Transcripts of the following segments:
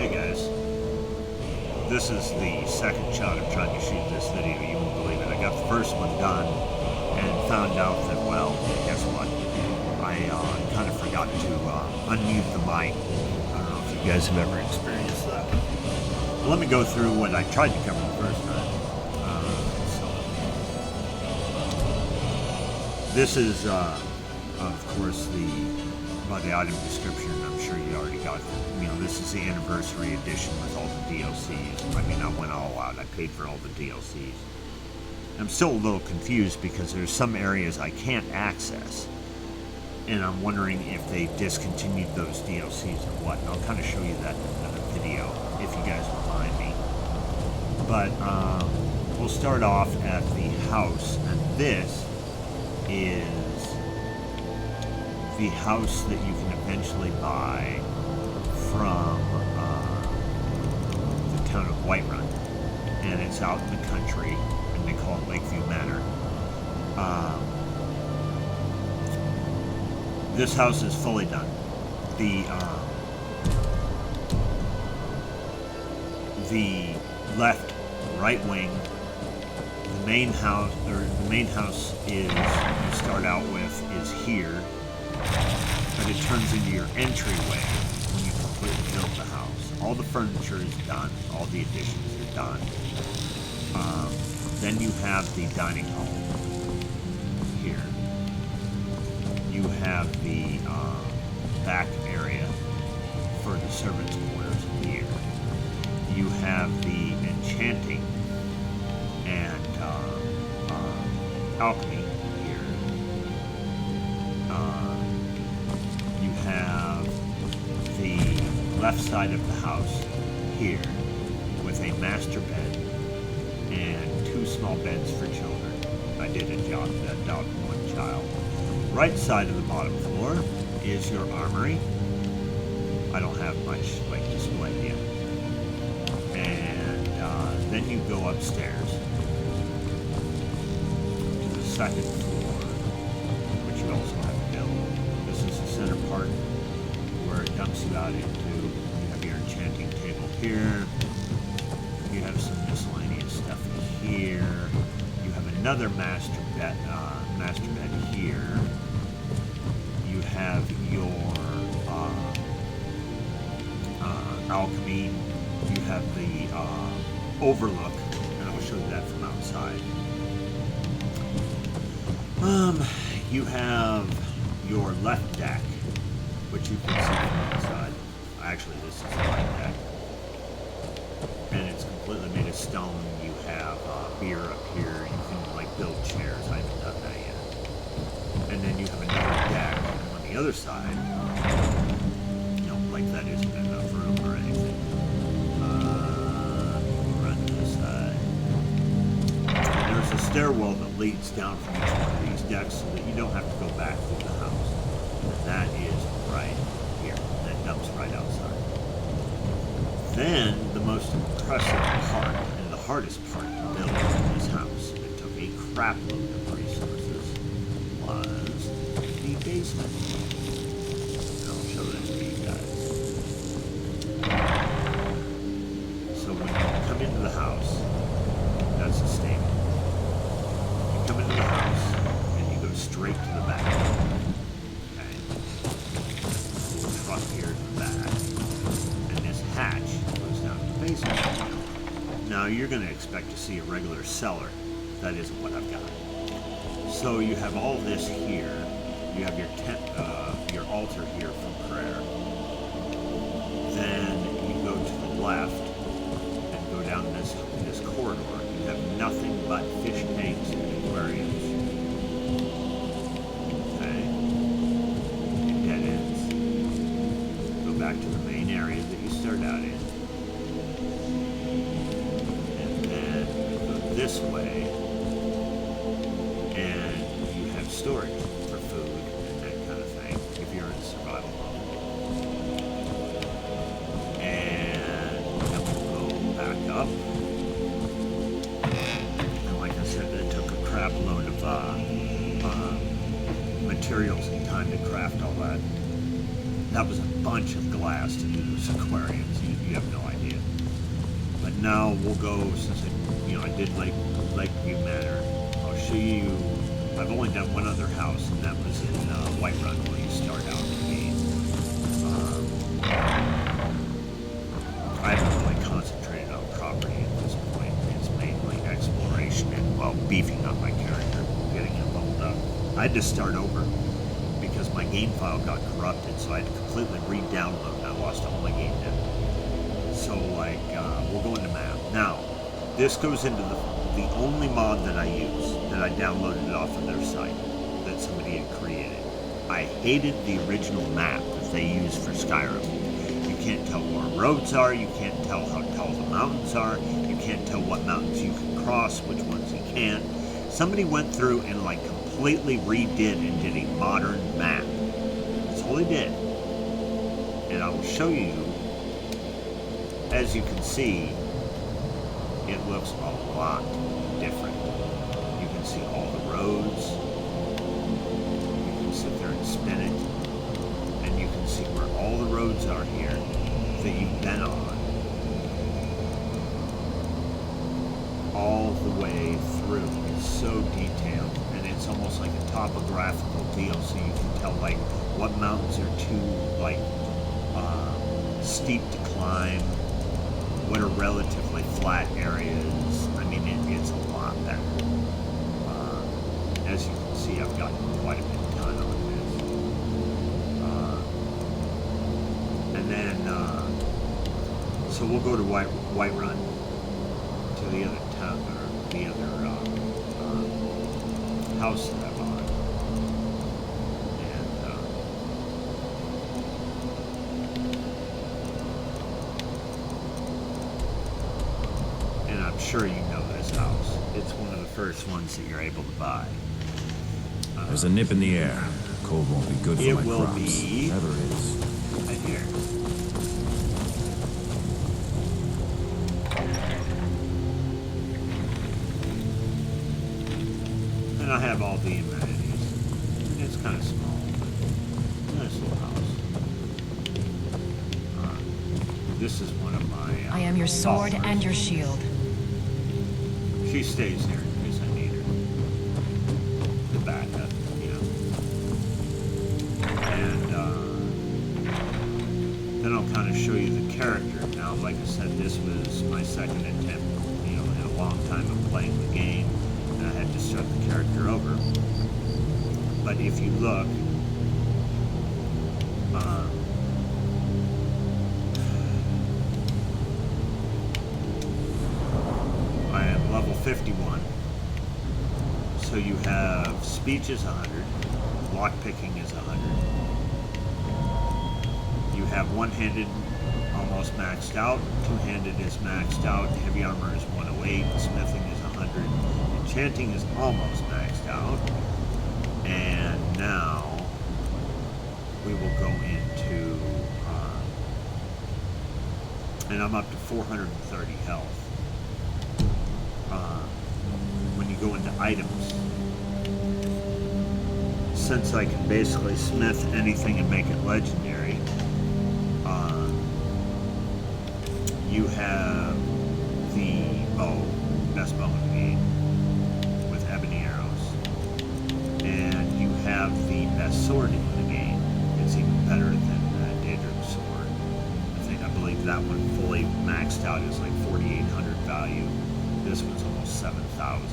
Hey guys, this is the second shot I'm trying to shoot this video. You won't believe it. I got the first one done and found out that, well, guess what? I kind of forgot to unmute the mic. I don't know if you guys have ever experienced that. Well, let me go through what I tried to cover the first time. This is, of course, by the item description. I'm sure you already got, this is the anniversary edition with all the DLCs. I mean, I went all out. I paid for all the DLCs. I'm still a little confused because there's some areas I can't access. And I'm wondering if they discontinued those DLCs or what. And I'll kind of show you that in another video, if you guys will mind me. But we'll start off at the house. And this is the house that you can eventually buy from the town of Whiterun, and it's out in the country, and they call it Lakeview Manor. This house is fully done. The left, right wing, the main house is you start out with is here, but it turns into your entryway when you completely build the house. All the furniture is done, all the additions are done. Then you have the dining hall here. You have the back area for the servants' quarters here. You have the enchanting and alchemy here. You have the left side of the house here with a master bed and 2 small beds for children. I did adopt one child. Right side of the bottom floor is your armory. I don't have much displayed yet. And then you go upstairs to the second floor, which you also have to build. This is the center part where it dumps you out into. You have your enchanting table here. You have some miscellaneous stuff here. You have another master bed here. You have your alchemy. You have the overlook, and I'll show you that from outside. You have your left deck, which you can see from outside. Actually, this is the right deck, and it's completely made of stone. You have beer up here. You can build chairs. I haven't done that yet. And then you have another deck on the other side. That isn't enough room or anything. Run to the side. There's a stairwell that leads down from each one of these decks so that you don't have to go back through the house. And that is right here. That dumps right outside. Then, the most impressive part, and the hardest part to build in this house, it took a crap load of resources, was the basement. And I'll show that to you guys. So when you come into the house, that's the stable. You come into the house and you go straight to the back. Okay? Truck here to the back. And this hatch goes down to the basement. Now you're going to expect to see a regular cellar. That isn't what I've got. So you have all this here. You have your your altar here for prayer. Then you go to the left and go down this corridor. You have nothing but fish tanks and aquariums. Okay? And dead ends. Go back to the main area that you start out in. And then you go this way and you have storage for food and that kind of thing if you're in survival mode. Up. And like I said, it took a crap load of materials and time to craft all that. That was a bunch of glass to do those aquariums. you have no idea. But now we'll go, since I did Lakeview Manor. I'll show you. I've only done one other house, and that was in Whiterun, where you start out in the game. I haven't really concentrated on property at this point. It's mainly exploration and, well, beefing up my character, getting him leveled up. I had to start over because my game file got corrupted, so I had to completely re-download, and I lost all my game data. So, we'll go into map. Now, this goes into the only mod that I use, that I downloaded off of their site, that somebody had created. I hated the original map that they used for Skyrim. You can't tell where roads are, you can't tell how tall the mountains are, you can't tell what mountains you can cross, which ones you can't. Somebody went through and completely redid and did a modern map. That's all they did. And I will show you, as you can see, it looks a lot different. You can see all the roads. You can sit there and spin it. And you can see where all the roads are here that you've been on. All the way through. It's so detailed. And it's almost like a topographical deal, so you can tell what mountains are too steep to climb, what are relatively flat areas. I mean, it's a lot better. As you can see, I've gotten quite a bit done on this. And then, so we'll go to Whiterun, to the other town, or the other house that I'm on. And I'm sure you know this house. It's one of the first ones that you're able to buy. There's a nip in the air. Cold won't be good for my crops. It will be. Never is. Right here. And I have all the amenities. It's kind of small. Nice little house. This is one of my... I am your sword and your shield. She stays here in case I need her. The backup, And then I'll kind of show you the character. Now, like I said, this was my second attempt, in a long time of playing the game, and I had to start the character over. But if you look, I am level 51. So you have speech is 100, lockpicking is 100. You have one-handed almost maxed out, two-handed is maxed out, heavy armor is 108, smithing is 100, enchanting is almost maxed out. And now we will go into, and I'm up to 430 health. When you go into items, since I can basically smith anything and make it legendary, you have the bow, best bow in the game, with ebony arrows, and you have the best sword in the game. It's even better than Daedric's sword. I believe that one fully maxed out is 4,800 value. This one's almost 7,000.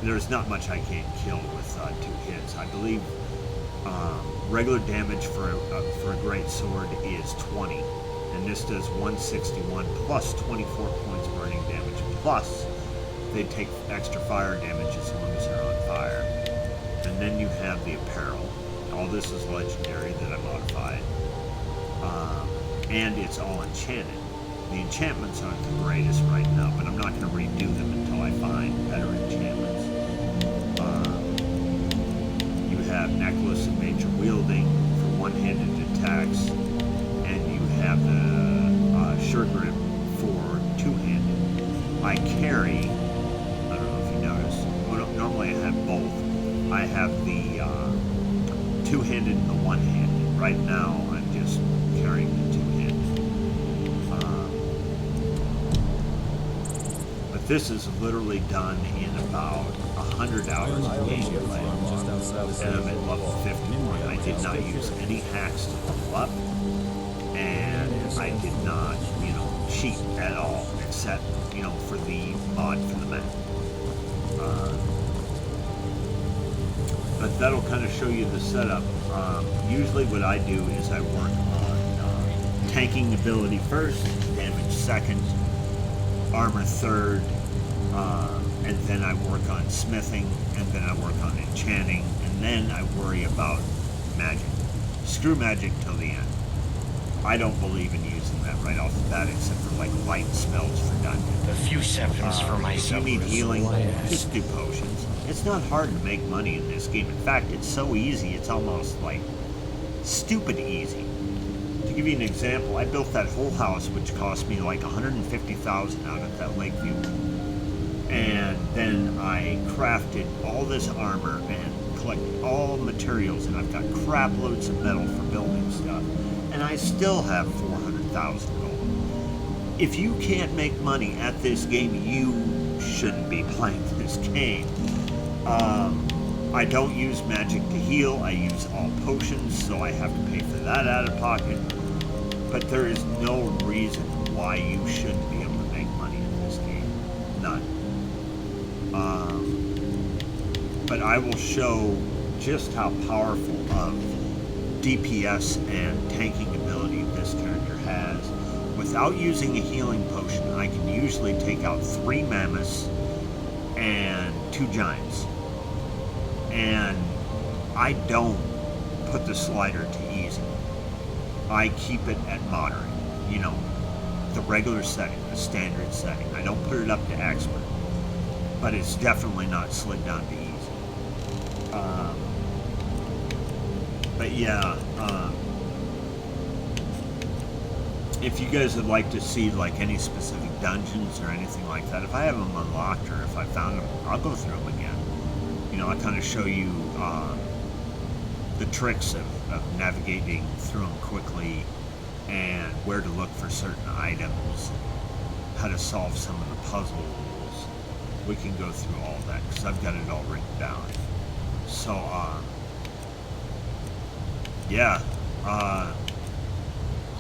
There's not much I can't kill with 2 hits. I believe regular damage for a great sword is 20, and this does 161 plus 24 points burning damage. Plus, they take extra fire damage as long as they're on fire. And then you have the apparel. All this is legendary that I modified, and it's all enchanted. The enchantments aren't the greatest right now, but I'm not going to redo them until I find better enchantments. You have necklace and major wielding for one-handed attacks, and you have the sure grip for two-handed. I carry, I don't know if you noticed, normally I have both. I have the two-handed and the one-handed. Right now I'm just carrying the two-handed. This is literally done in about 100 hours of gameplay, and I'm at level 51. I did not use any hacks to level up, and I did not, cheat at all, except, for the mod for the map. But that'll kind of show you the setup. Usually what I do is I work on tanking ability first, damage second, armor third, and then I work on smithing, and then I work on enchanting, and then I worry about magic. Screw magic till the end. I don't believe in using that right off the bat, except for like light spells for dungeons. A few seconds for If myself. you need healing, just do potions. It's not hard to make money in this game. In fact, it's so easy, it's almost like stupid easy. To give you an example, I built that whole house, which cost me like $150,000 out at that Lakeview. And then I crafted all this armor and collected all materials, and I've got crap loads of metal for building stuff. And I still have 400,000 gold. If you can't make money at this game, you shouldn't be playing this game. I don't use magic to heal. I use all potions, so I have to pay for that out of pocket. But there is no reason why you shouldn't be able to make money in this game. None. But I will show just how powerful of DPS and tanking ability this character has. Without using a healing potion, I can usually take out 3 mammoths and 2 giants. And I don't put the slider to easy. I keep it at moderate. The regular setting, the standard setting. I don't put it up to expert. But it's definitely not slid down to easy. But yeah, if you guys would like to see like any specific dungeons or anything like that, if I have them unlocked or if I found them, I'll go through them again. I kind of show you the tricks of navigating through them quickly and where to look for certain items, how to solve some of the puzzles. We can go through all that because I've got it all written down. So, yeah,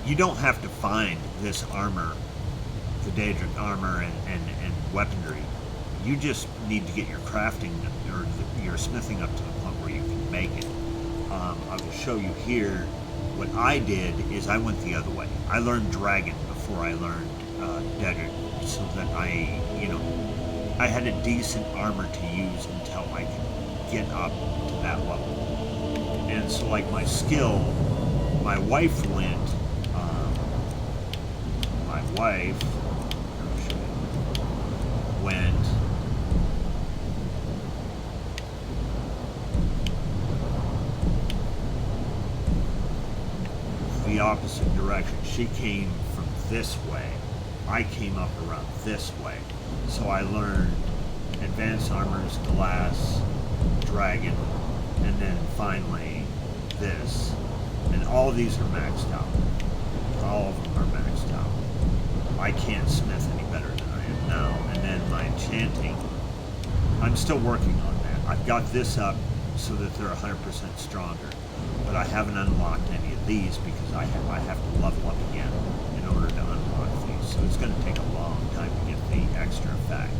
you don't have to find this armor, the Daedric armor and weaponry. You just need to get your crafting or your smithing up to the point where you can make it. I will show you here. What I did is I went the other way. I learned Dragon before I learned Daedric, so that I had a decent armor to use until I could get up to that level. And so like my skill, my wife went, the opposite direction. She came from this way. I came up around this way. So I learned advanced armors, glass, dragon, and then finally this. And all of these are maxed out. All of them are maxed out. I can't smith any better than I am now. And then my enchanting, I'm still working on that. I've got this up so that they're 100% stronger. But I haven't unlocked any of these because I have to level up again in order to unlock these. So it's going to take a long time to get the extra effect,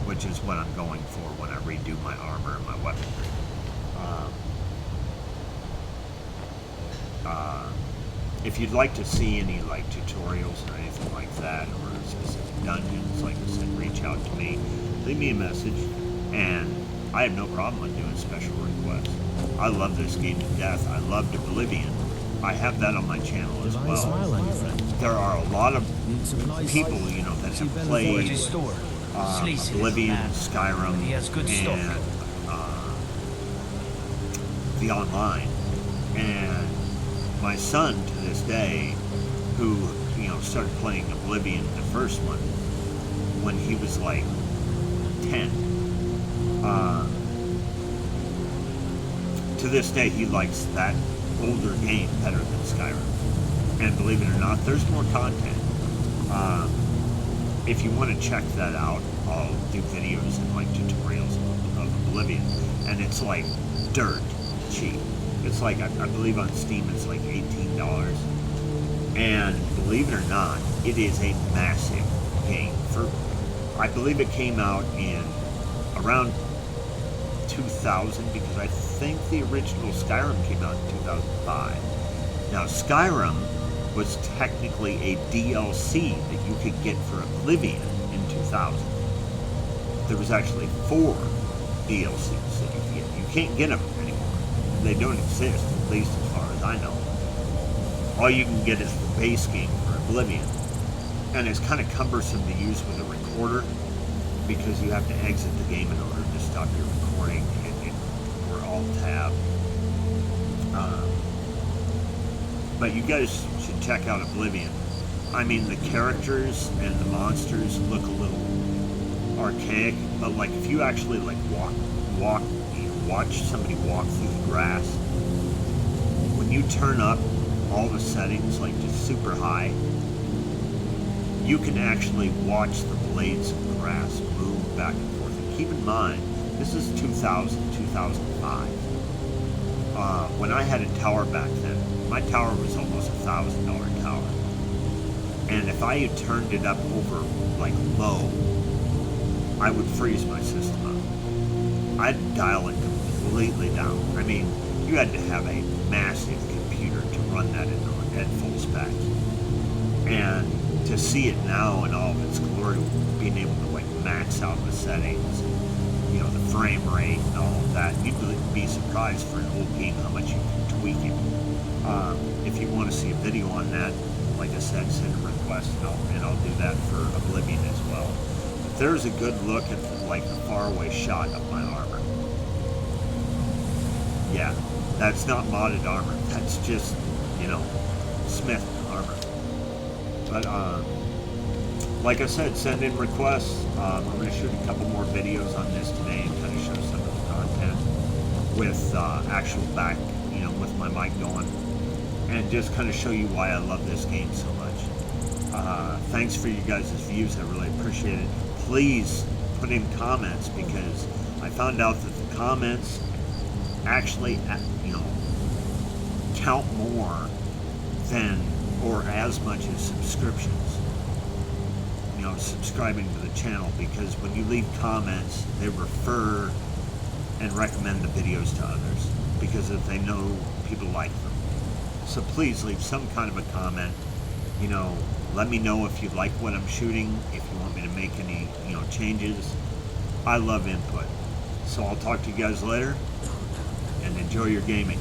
which is what I'm going for when I redo my armor and my weaponry. If you'd like to see any like tutorials or anything like that, or specific dungeons, like I said, reach out to me, leave me a message, and I have no problem with doing special requests. I love this game to death. I loved Oblivion. I have that on my channel as well. There are a lot of people, that have played Oblivion, Skyrim, and the online. And my son, to this day, who, started playing Oblivion, the first one, when he was like 10, to this day, he likes that older game better than Skyrim. And believe it or not, there's more content. if you want to check that out, I'll do videos and like tutorials of Oblivion, and it's like dirt cheap. It's like, I believe on Steam it's like $18, and believe it or not, it is a massive game. I believe it came out in around 2000, because I think the original Skyrim came out in 2005. Now, Skyrim was technically a DLC that you could get for Oblivion in 2000. There was actually 4 DLCs that you could get. You can't get them anymore. They don't exist, at least as far as I know. All you can get is the base game for Oblivion. And it's kind of cumbersome to use with a recorder, because you have to exit the game in order to stop your recording or Alt-Tab. But you guys should check out Oblivion. I mean, the characters and the monsters look a little archaic, but like if you actually like watch somebody walk through the grass, when you turn up all the settings like just super high, you can actually watch the blades of grass move back and forth. And keep in mind, this is 2000, 2005. When I had a tower back then, my tower was almost $1,000 tower. And if I had turned it up over like low, I would freeze my system up. I'd dial it completely down. I mean, you had to have a massive computer to run that at full spec. And to see it now in all of its glory, being able to like max out the settings, you know, the frame rate and all of that, you'd be surprised for an old game how much you can tweak it. If you want to see a video on that, like I said, send a request and I'll do that for Oblivion as well. But there's a good look at like the faraway shot of my armor. Yeah, that's not modded armor. That's just, you know, Smith armor. But like I said, send in requests. I'm going to shoot a couple more videos on this today and kind of show some of the content with actual back, you know, with my mic going, and just kind of show you why I love this game so much. Thanks for you guys' views. I really appreciate it. Please put in comments, because I found out that the comments actually, you know, count more than or as much as subscriptions. You know, subscribing to the channel, because when you leave comments, they refer and recommend the videos to others, because if they know people like them. So please leave some kind of a comment. You know, let me know if you like what I'm shooting, if you want me to make any, you know, changes. I love input. So I'll talk to you guys later, and enjoy your gaming.